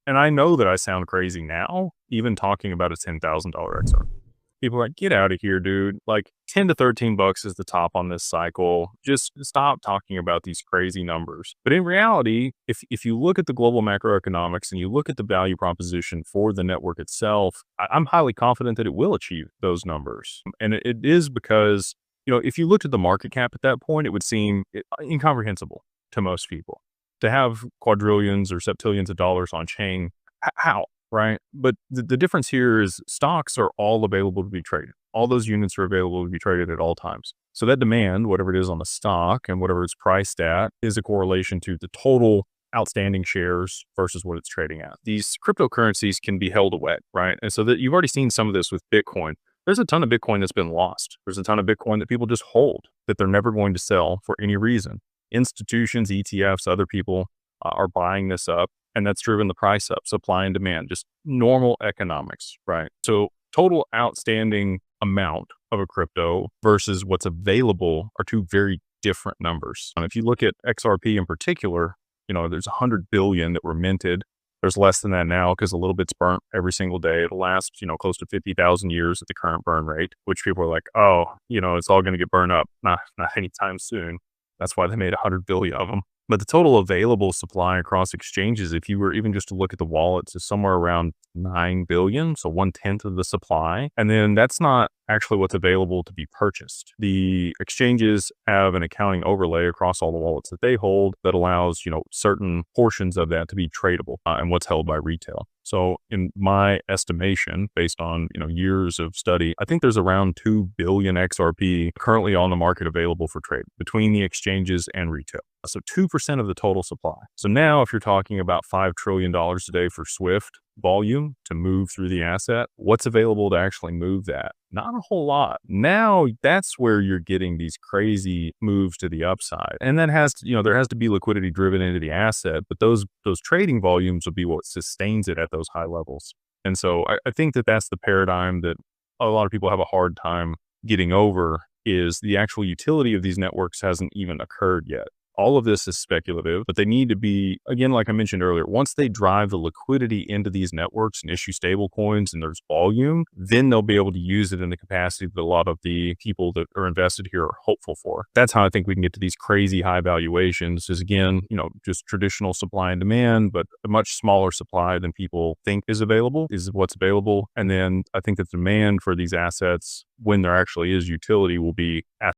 And I know that I sound crazy now, even talking about a $10,000 XR. People are like, get out of here, dude. Like 10 to 13 bucks is the top on this cycle. Just stop talking about these crazy numbers. But in reality, if you look at the global macroeconomics and you look at the value proposition for the network itself, I'm highly confident that it will achieve those numbers. And it is because, if you looked at the market cap at that point, it would seem incomprehensible to most people to have quadrillions or septillions of dollars on chain. How? Right? But the difference here is stocks are all available to be traded. All those units are available to be traded at all times. So that demand, whatever it is on the stock and whatever it's priced at, is a correlation to the total outstanding shares versus what it's trading at. These cryptocurrencies can be held away, right? And so that you've already seen some of this with Bitcoin. There's a ton of Bitcoin that's been lost. There's a ton of Bitcoin that people just hold that they're never going to sell for any reason. Institutions, ETFs, other people are buying this up. And that's driven the price up, supply and demand, just normal economics, right? So total outstanding amount of a crypto versus what's available are two very different numbers. And if you look at XRP in particular, there's 100 billion that were minted. There's less than that now because a little bit's burnt every single day. It'll last, close to 50,000 years at the current burn rate, which people are like, oh, it's all going to get burned up. Not anytime soon. That's why they made 100 billion of them. But the total available supply across exchanges, if you were even just to look at the wallets, is somewhere around 9 billion. So 1/10 of the supply. And then that's not actually what's available to be purchased. The exchanges have an accounting overlay across all the wallets that they hold that allows, certain portions of that to be tradable and what's held by retail. So in my estimation, based on, years of study, I think there's around 2 billion XRP currently on the market available for trade between the exchanges and retail. So 2% of the total supply. So now if you're talking about $5 trillion a day for Swift volume to move through the asset, what's available to actually move that? Not a whole lot. Now that's where you're getting these crazy moves to the upside. And that has to, there has to be liquidity driven into the asset, but those trading volumes will be what sustains it at those high levels. And so I think that that's the paradigm that a lot of people have a hard time getting over, is the actual utility of these networks hasn't even occurred yet. All of this is speculative, but they need to be, again, like I mentioned earlier, once they drive the liquidity into these networks and issue stable coins and there's volume, then they'll be able to use it in the capacity that a lot of the people that are invested here are hopeful for. That's how I think we can get to these crazy high valuations, is again, just traditional supply and demand, but a much smaller supply than people think is what's available. And then I think the demand for these assets, when there actually is utility, will be